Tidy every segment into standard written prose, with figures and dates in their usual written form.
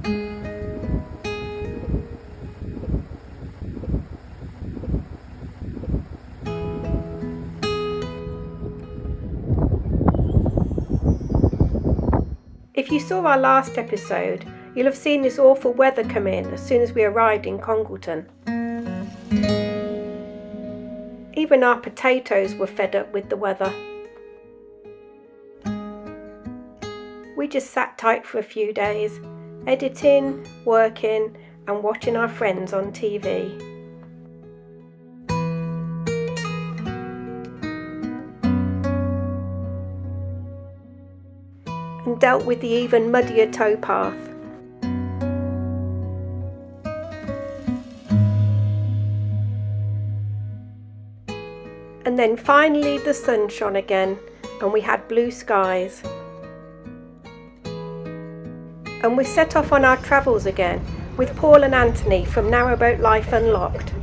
If you saw our last episode, you'll have seen this awful weather come in as soon as we arrived in Congleton. Even our potatoes were fed up with the weather. We just sat tight for a few days, editing, working and watching our friends on TV. And dealt with the even muddier towpath. And then finally the sun shone again and we had blue skies. And we set off on our travels again with Paul and Anthony from Narrowboat Life Unlocked.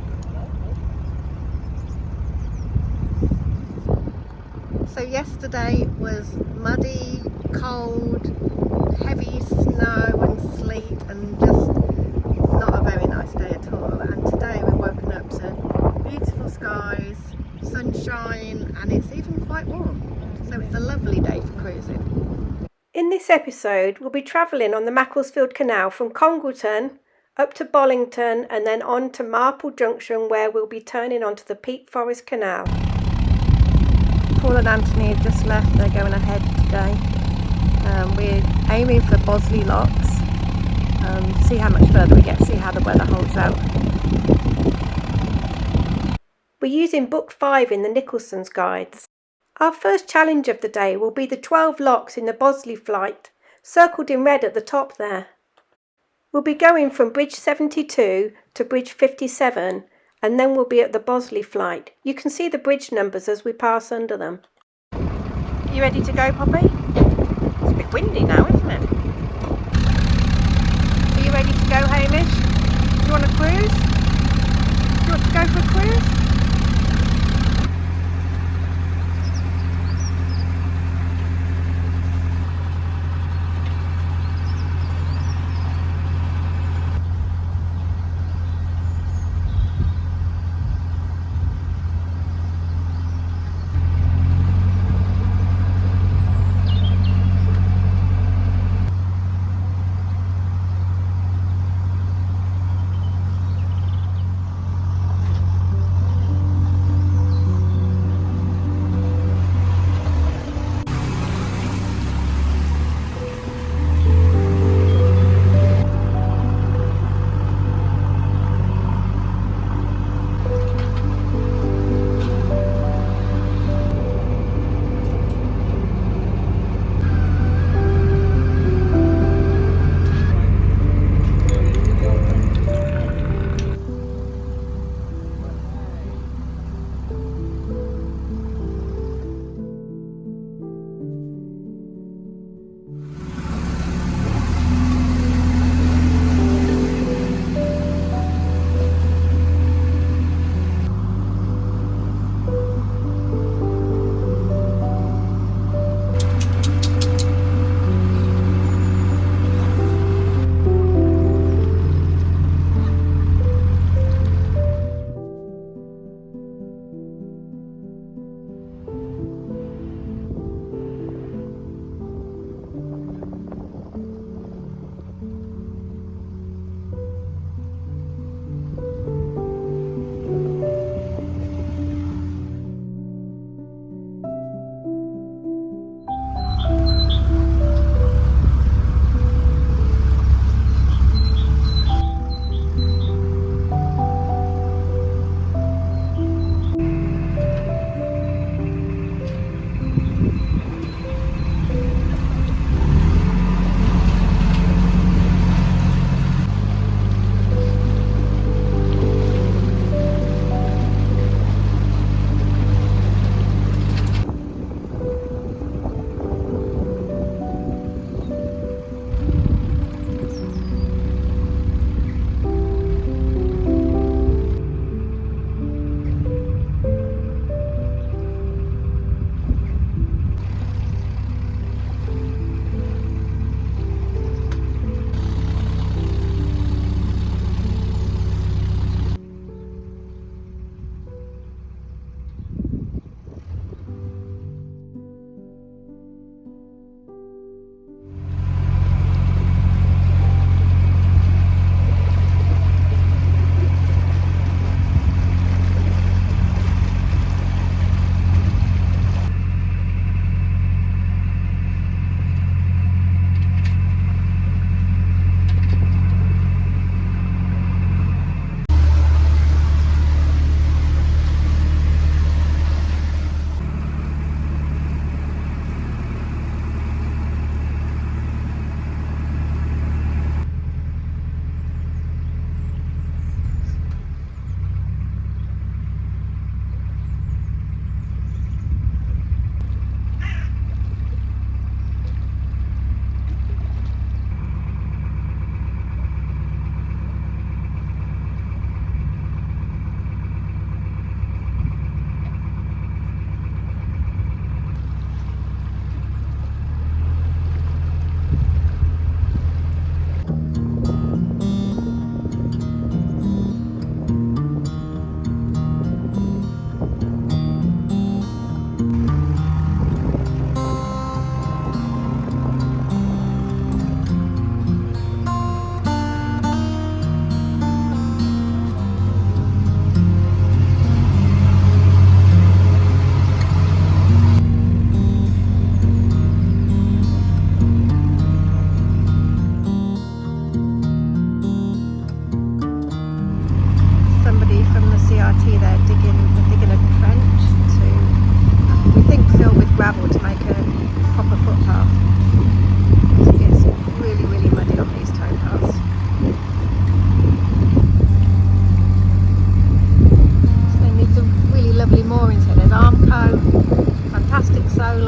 So yesterday was muddy, cold, heavy snow and sleet and just not a very nice day at all. And today we've woken up to beautiful skies, sunshine and it's even quite warm. So it's a lovely day for cruising. In this episode we'll be travelling on the Macclesfield Canal from Congleton up to Bollington and then on to Marple Junction where we'll be turning onto the Peak Forest Canal. Paul and Anthony have just left, they're going ahead today. We're aiming for Bosley locks, see how much further we get, see how the weather holds out. We're using book 5 in the Nicholson's guides. Our first challenge of the day will be the 12 locks in the Bosley flight, circled in red at the top there. We'll be going from bridge 72 to bridge 57 and then we'll be at the Bosley flight. You can see the bridge numbers as we pass under them. You ready to go, Poppy? It's a bit windy now, isn't it? Are you ready to go, Hamish? Do you want to cruise? Do you want to go for a cruise?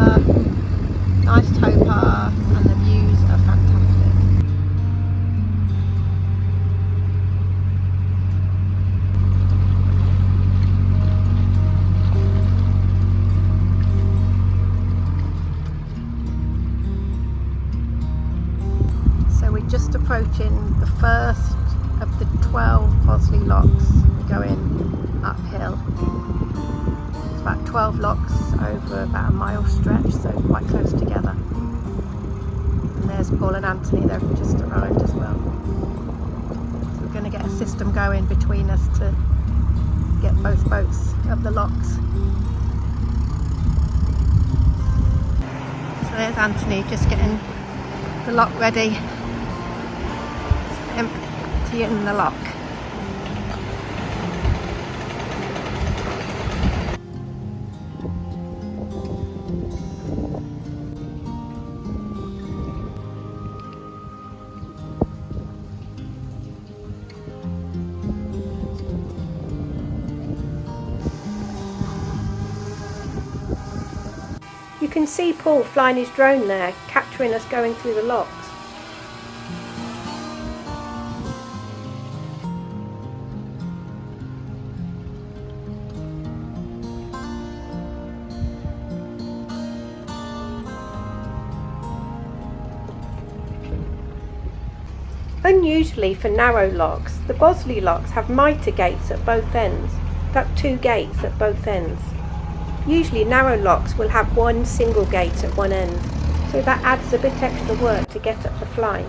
colour, nice towpath, and the views are fantastic. So we're just approaching the first of the 12 Bosley locks going uphill. It's about 12 locks over about a mile stretch, so quite close together. And there's Paul and Anthony, they've just arrived as well. So we're going to get a system going between us to get both boats up the locks. So there's Anthony just getting the lock ready, emptying the lock. You can see Paul flying his drone there, capturing us going through the locks. Unusually for narrow locks, the Bosley locks have mitre gates at both ends. That's 2 gates at both ends. Usually narrow locks will have one single gate at one end, so that adds a bit extra work to get up the flight.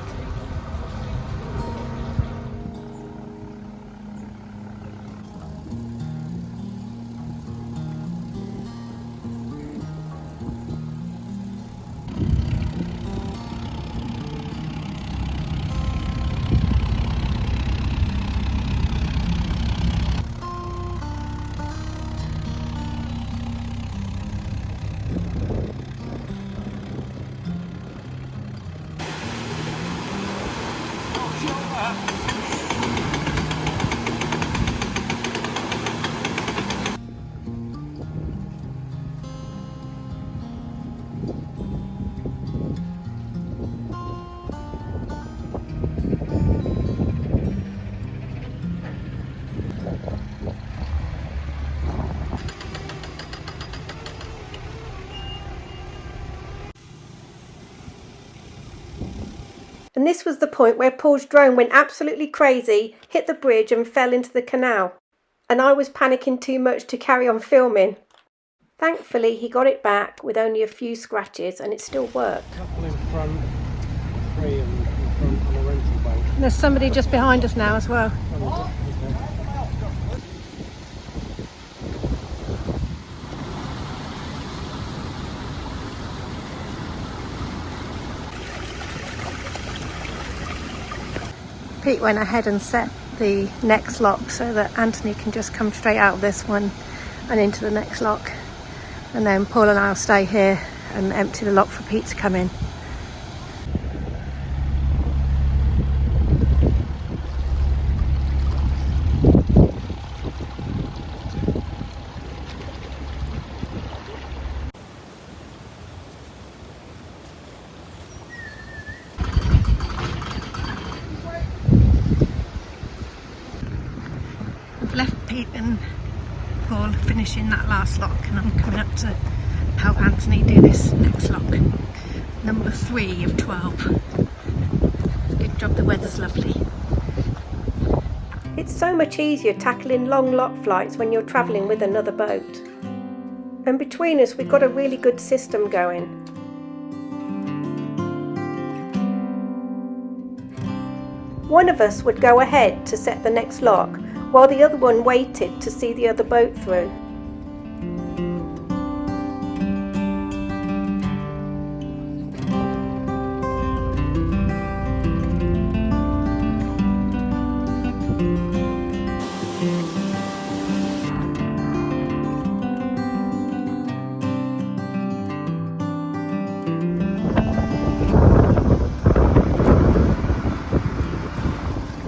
And this was the point where Paul's drone went absolutely crazy, hit the bridge and fell into the canal. And I was panicking too much to carry on filming. Thankfully he got it back with only a few scratches and it still worked. Couple in front, 3 in front on a rental boat. And there's somebody just behind us now as well. Pete went ahead and set the next lock so that Anthony can just come straight out of this one and into the next lock, and then Paul and I'll stay here and empty the lock for Pete to come in. Left Pete and Paul finishing that last lock, and I'm coming up to help Anthony do this next lock, number 3 of 12. Good job, the weather's lovely. It's so much easier tackling long lock flights when you're travelling with another boat. And between us we've got a really good system going. One of us would go ahead to set the next lock, while the other one waited to see the other boat through.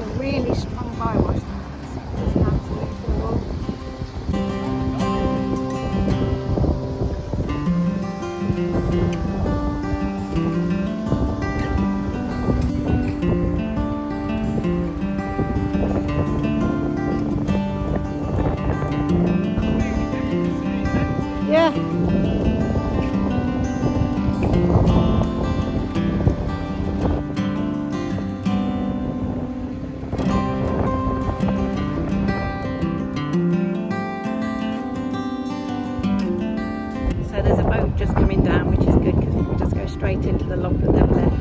A really strong bow wash. Yeah. So there's a boat just coming down, which is good because we can just go straight into the lock that they've left.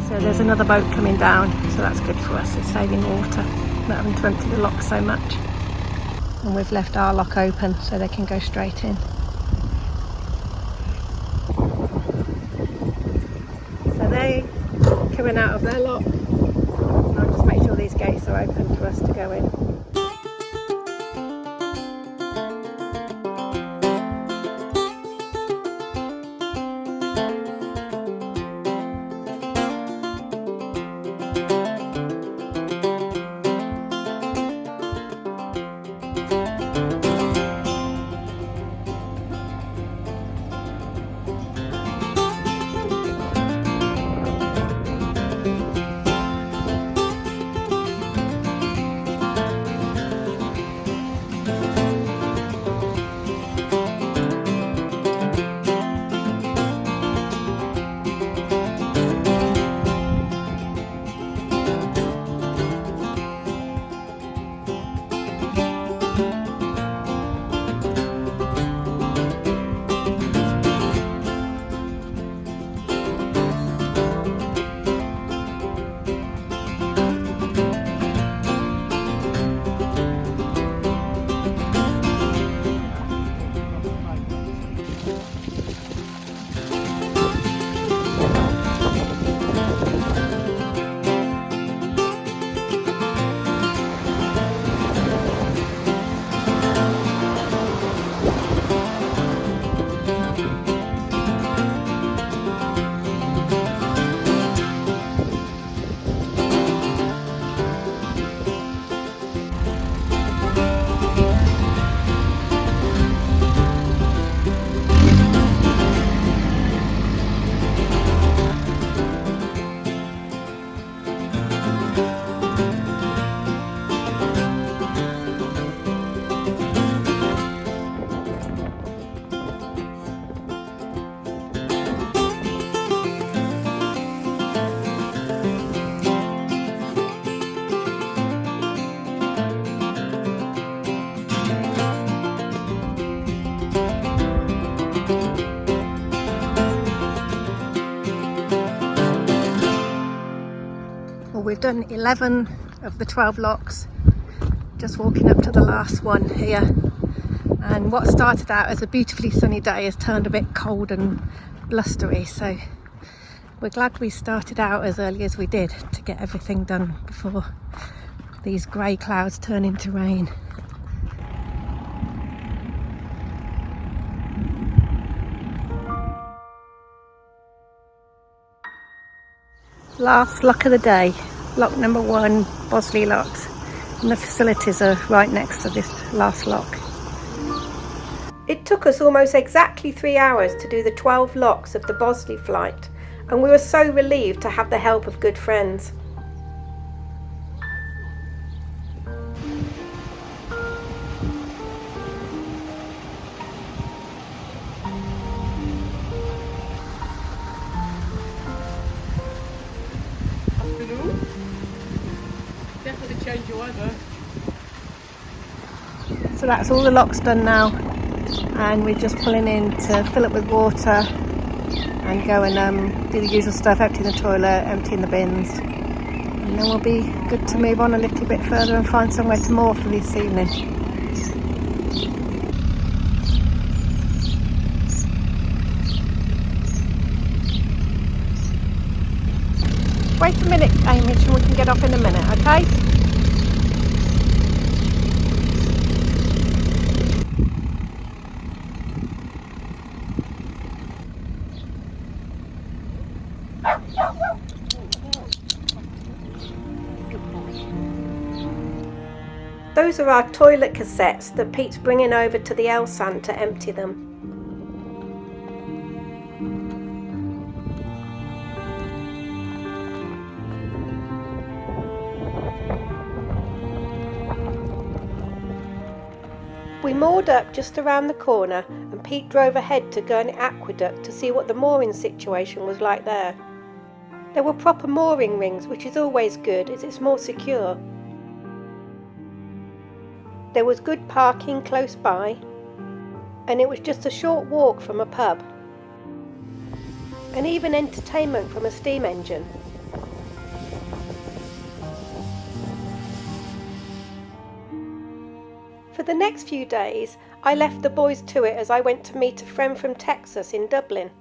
So there's another boat coming down, so that's good for us. It's saving water, not having to empty the lock so much. And we've left our lock open so they can go straight in. So they coming out of their lock. I'll just make sure these gates are open for us to go in. We've done 11 of the 12 locks, just walking up to the last one here, and what started out as a beautifully sunny day has turned a bit cold and blustery, so we're glad we started out as early as we did to get everything done before these grey clouds turn into rain. Last lock of the day, lock number 1, Bosley locks, and the facilities are right next to this last lock. It took us almost exactly 3 hours to do the 12 locks of the Bosley flight, and we were so relieved to have the help of good friends. Definitely change your weather. So that's all the locks done now, and we're just pulling in to fill up with water and go and do the usual stuff, emptying the toilet, emptying the bins, and then we'll be good to move on a little bit further and find somewhere to moor for this evening. Wait a minute, Amish, and we can get off in a minute, okay? Those are our toilet cassettes that Pete's bringing over to the Elsan to empty them. We moored up just around the corner and Pete drove ahead to Gurney Aqueduct to see what the mooring situation was like there. There were proper mooring rings, which is always good as it's more secure. There was good parking close by, and it was just a short walk from a pub, and even entertainment from a steam engine. For the next few days, I left the boys to it as I went to meet a friend from Texas in Dublin.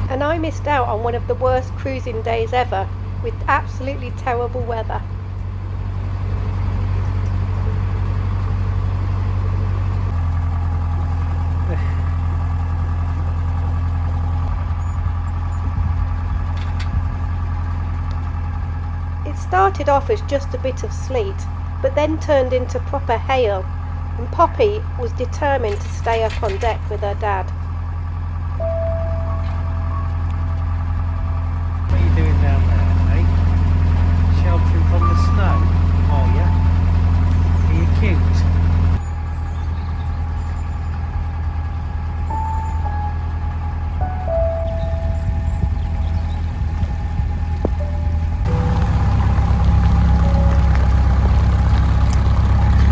And I missed out on one of the worst cruising days ever, with absolutely terrible weather. It started off as just a bit of sleet, but then turned into proper hail, and Poppy was determined to stay up on deck with her dad. What are you doing down there, eh? Sheltering from the snow, are you? Are you cute?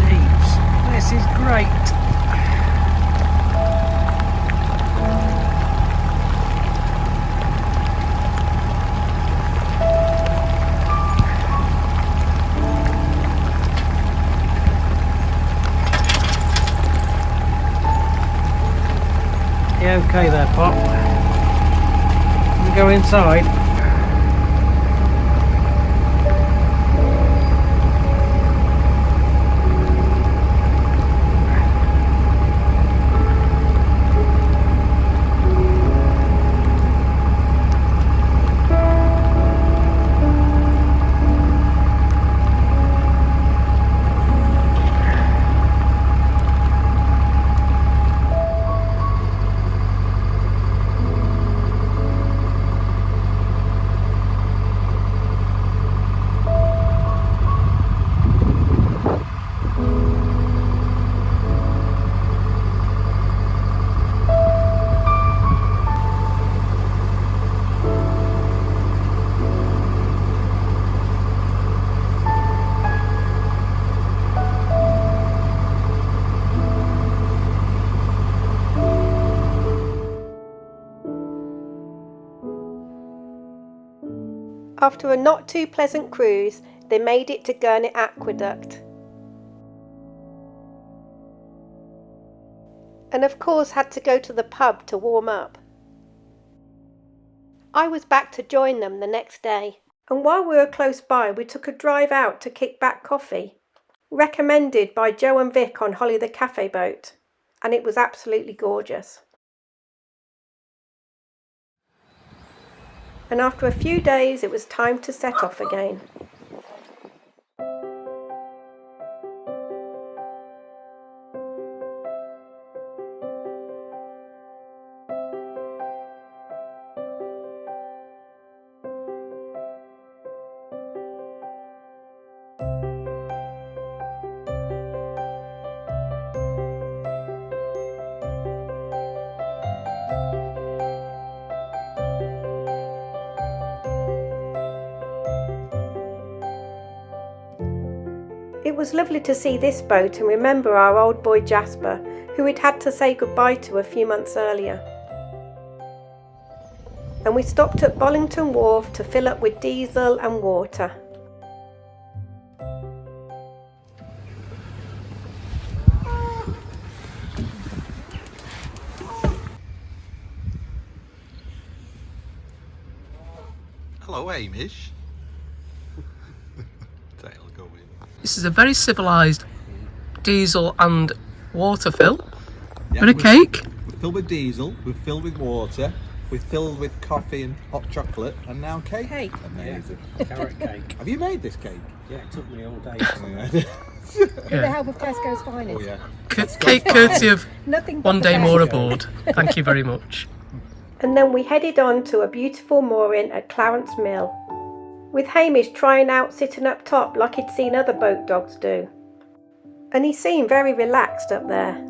Jeeps, this is great. Yeah, okay there, Pop. We go inside. After a not too pleasant cruise, they made it to Gurney Aqueduct. And of course had to go to the pub to warm up. I was back to join them the next day, and while we were close by we took a drive out to Kick Back Coffee, recommended by Joe and Vic on Holly the Cafe boat, and it was absolutely gorgeous. And after a few days it was time to set off again. was lovely to see this boat and remember our old boy Jasper, who we'd had to say goodbye to a few months earlier. And we stopped at Bollington Wharf to fill up with diesel and water. Hello, Amish. This is a very civilised diesel and water fill. Yeah, And a cake. We're filled with diesel, we're filled with water, we're filled with coffee and hot chocolate, and now cake. Amazing. Yeah. Carrot cake. Have you made this cake? Yeah, it took me all day. With the help of Tesco's finest. Oh yeah. Cake courtesy of Nothing but One the Day best. More Aboard. Thank you very much. And then we headed on to a beautiful mooring at Clarence Mill, with Hamish trying out sitting up top like he'd seen other boat dogs do. And he seemed very relaxed up there.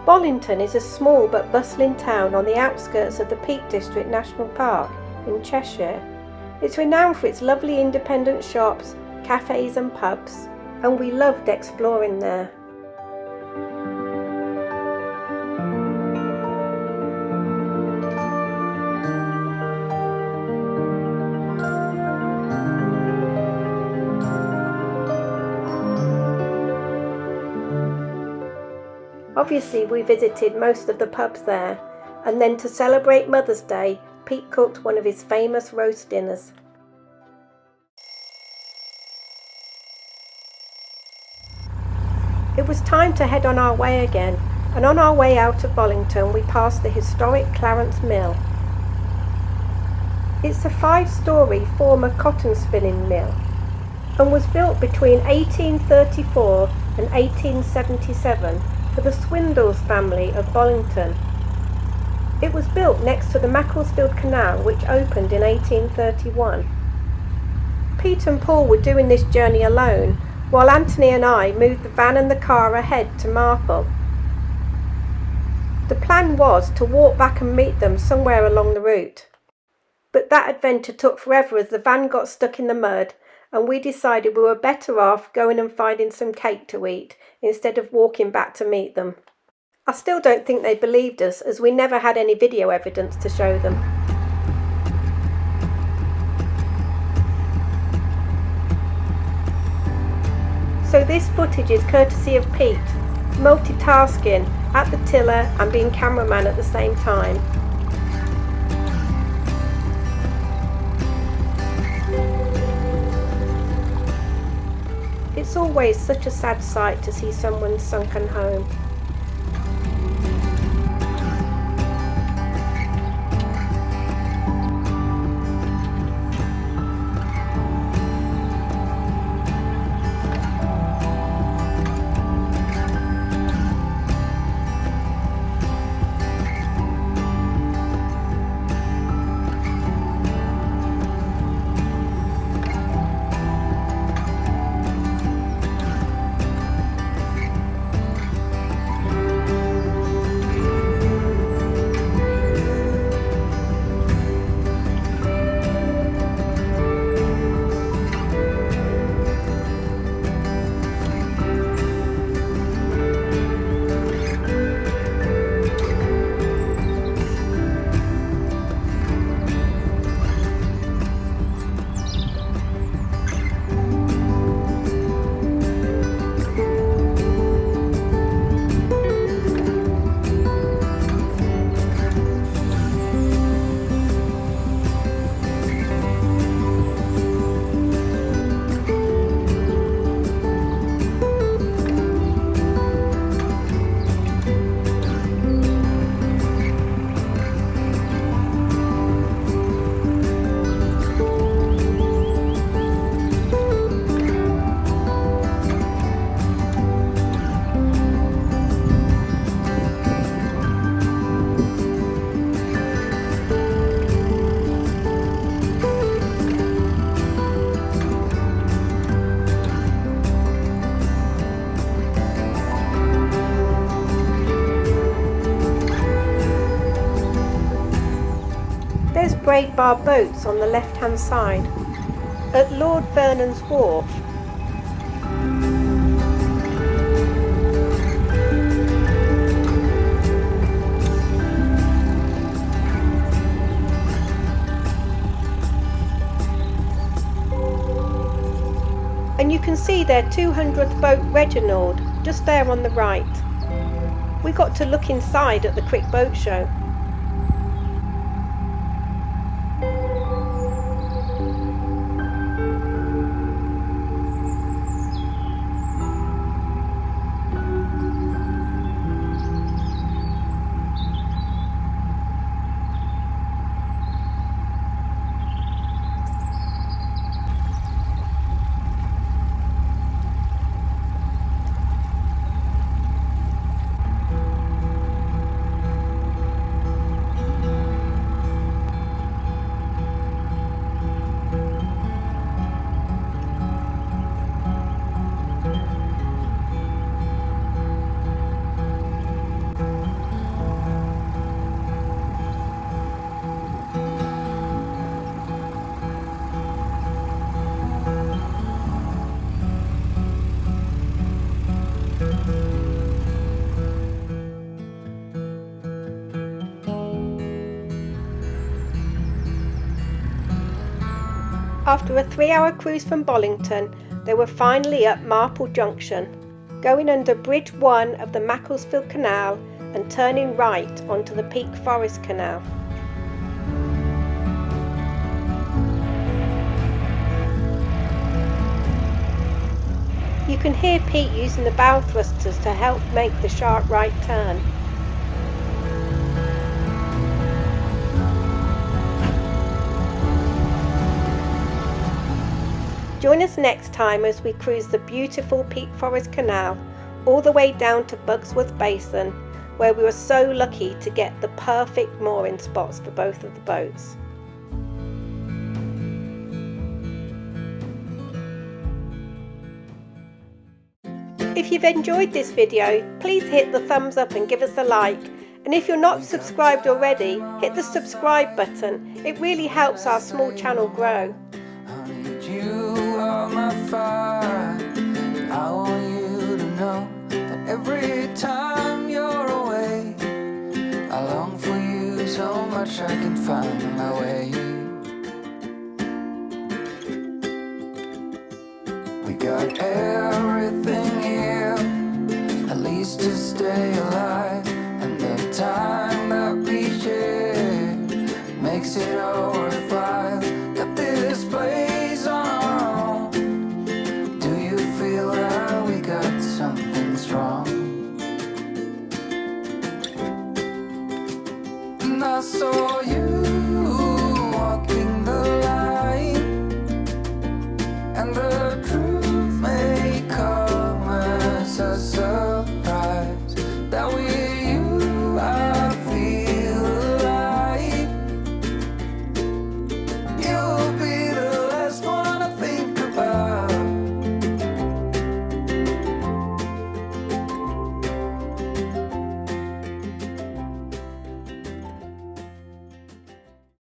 Bollington is a small but bustling town on the outskirts of the Peak District National Park in Cheshire. It's renowned for its lovely independent shops, cafes and pubs, and we loved exploring there. Obviously we visited most of the pubs there, and then to celebrate Mother's Day, Pete cooked one of his famous roast dinners. It was time to head on our way again, and on our way out of Bollington we passed the historic Clarence Mill. It's a 5-storey former cotton spinning mill and was built between 1834 and 1877 for the Swindles family of Bollington. It was built next to the Macclesfield Canal, which opened in 1831. Pete and Paul were doing this journey alone, while Anthony and I moved the van and the car ahead to Marple. The plan was to walk back and meet them somewhere along the route. But that adventure took forever as the van got stuck in the mud, and we decided we were better off going and finding some cake to eat instead of walking back to meet them. I still don't think they believed us, as we never had any video evidence to show them. So this footage is courtesy of Pete, multitasking at the tiller and being cameraman at the same time. It's always such a sad sight to see someone's sunken home. Great Bar boats on the left hand side. At Lord Vernon's Wharf, and you can see their 200th boat Reginald just there on the right. We got to look inside at the Quick Boat Show. After a 3-hour cruise from Bollington, they were finally at Marple Junction, going under Bridge 1 of the Macclesfield Canal and turning right onto the Peak Forest Canal. You can hear Pete using the bow thrusters to help make the sharp right turn. Join us next time as we cruise the beautiful Peak Forest Canal all the way down to Bugsworth Basin, where we were so lucky to get the perfect mooring spots for both of the boats. If you've enjoyed this video, please hit the thumbs up and give us a like. And if you're not subscribed already, hit the subscribe button. It really helps our small channel grow. I want you to know that every time you're away, I long for you so much I can find my way. We got everything here, at least to stay alive, and the time that we share makes it all worthwhile. Got this place on our own. Do you feel that we got something strong? And I saw you walking the line, and the